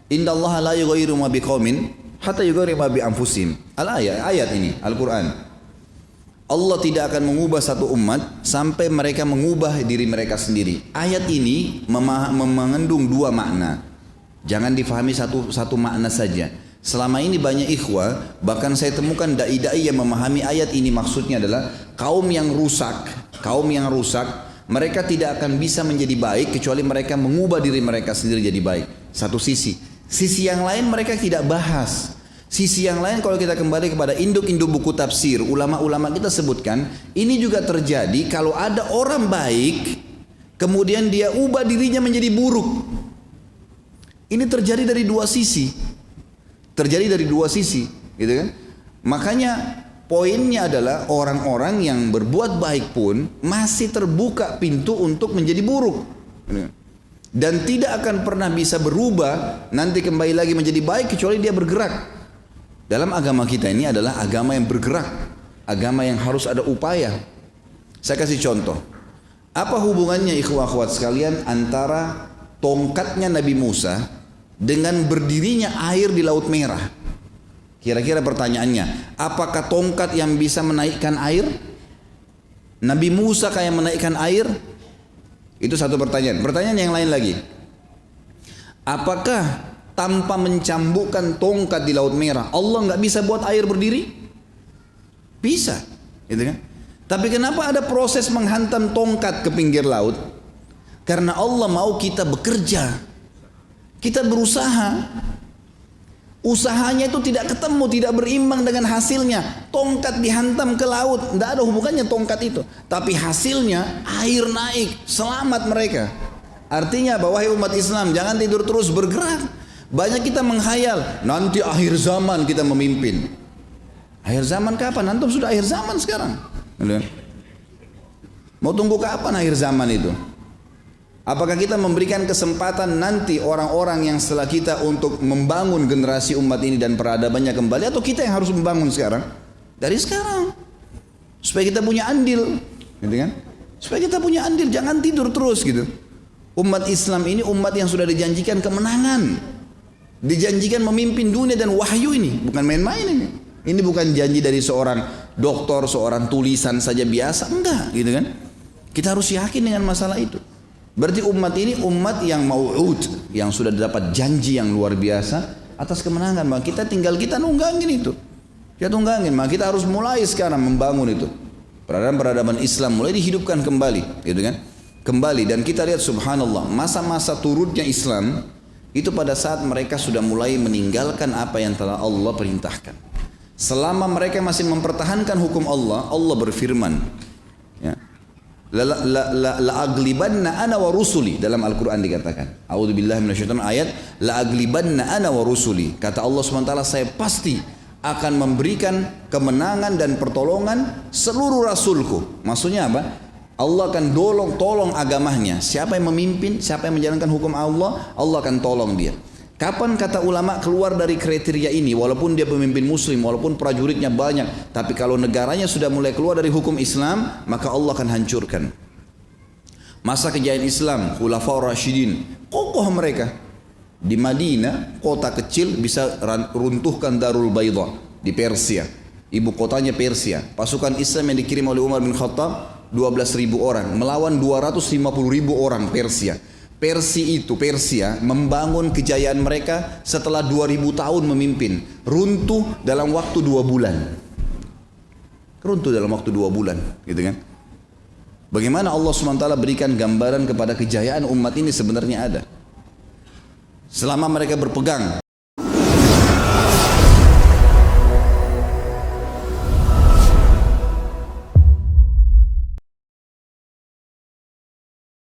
Innallaha la yughayyiru ma biqaumin hatta yughayyiru ma bi anfusihim. Ayat ini Al-Qur'an. Allah tidak akan mengubah satu umat sampai mereka mengubah diri mereka sendiri. Ayat ini mengandung dua makna. Jangan difahami satu makna saja. Selama ini banyak ikhwah, bahkan saya temukan dai-dai yang memahami ayat ini maksudnya adalah kaum yang rusak, mereka tidak akan bisa menjadi baik kecuali mereka mengubah diri mereka sendiri jadi baik. Satu sisi. Sisi yang lain mereka tidak bahas. Sisi yang lain kalau kita kembali kepada induk-induk buku tafsir, ulama-ulama kita sebutkan, ini juga terjadi kalau ada orang baik, kemudian dia ubah dirinya menjadi buruk. Ini terjadi dari dua sisi. Gitu kan? Makanya poinnya adalah orang-orang yang berbuat baik pun masih terbuka pintu untuk menjadi buruk. Dan tidak akan pernah bisa berubah nanti kembali lagi menjadi baik kecuali dia bergerak. Dalam agama kita ini adalah agama yang bergerak, agama yang harus ada upaya. Saya kasih contoh. Apa hubungannya ikhwah akhwat sekalian antara tongkatnya Nabi Musa dengan berdirinya air di Laut Merah? Kira-kira pertanyaannya, apakah tongkat yang bisa menaikkan air? Nabi Musa kayak menaikkan air? Itu satu pertanyaan. Pertanyaan yang lain lagi. Apakah tanpa mencambukkan tongkat di Laut Merah, Allah nggak bisa buat air berdiri? Bisa, gitu kan? Tapi kenapa ada proses menghantam tongkat ke pinggir laut? Karena Allah mau kita bekerja, kita berusaha. Usahanya itu tidak ketemu, tidak berimbang dengan hasilnya. Tongkat dihantam ke laut, tidak ada hubungannya tongkat itu. Tapi hasilnya air naik, selamat mereka. Artinya bahwa wahai umat Islam, jangan tidur terus, bergerak. Banyak kita menghayal, nanti akhir zaman kita memimpin. Akhir zaman kapan? Antum sudah akhir zaman sekarang. Mau tunggu kapan akhir zaman itu? Apakah kita memberikan kesempatan nanti orang-orang yang setelah kita untuk membangun generasi umat ini dan peradabannya kembali, atau kita yang harus membangun sekarang? Dari sekarang. Supaya kita punya andil, gitu kan? Supaya kita punya andil, jangan tidur terus gitu. Umat Islam ini umat yang sudah dijanjikan kemenangan. Dijanjikan memimpin dunia dan wahyu ini, bukan main-main ini. Ini bukan janji dari seorang dokter, seorang tulisan saja biasa, enggak, gitu kan? Kita harus yakin dengan masalah itu. Berarti umat ini umat yang mau'ud, yang sudah dapat janji yang luar biasa atas kemenangan. Maka kita nunggangin itu. Kita tunggangin, maka kita harus mulai sekarang membangun itu. Peradaban Islam mulai dihidupkan kembali, gitu kan? Kembali, dan kita lihat subhanallah, masa-masa turunnya Islam itu pada saat mereka sudah mulai meninggalkan apa yang telah Allah perintahkan. Selama mereka masih mempertahankan hukum Allah, Allah berfirman, ya, la aglibanna ana wa rusuli, dalam Al-Quran dikatakan, a'udzubillahi minasyaitonir ayat, la aglibanna ana wa rusuli, kata Allah SWT, saya pasti akan memberikan kemenangan dan pertolongan seluruh rasulku. Maksudnya apa? Allah akan tolong agamanya. Siapa yang memimpin, siapa yang menjalankan hukum Allah, Allah akan tolong dia. Kapan kata ulama keluar dari kriteria ini? Walaupun dia pemimpin muslim, walaupun prajuritnya banyak, tapi kalau negaranya sudah mulai keluar dari hukum Islam, maka Allah akan hancurkan. Masa kejayaan Islam, Khulafaur Rasyidin, kokoh mereka. Di Madinah, kota kecil, bisa runtuhkan Darul Bayda di Persia. Ibu kotanya Persia. Pasukan Islam yang dikirim oleh Umar bin Khattab 12.000 orang melawan 250.000 orang Persia. Persia membangun kejayaan mereka setelah 2000 tahun memimpin, runtuh dalam waktu 2 bulan. Runtuh dalam waktu 2 bulan, gitu kan? Bagaimana Allah SWT berikan gambaran kepada kejayaan umat ini sebenarnya ada. Selama mereka berpegang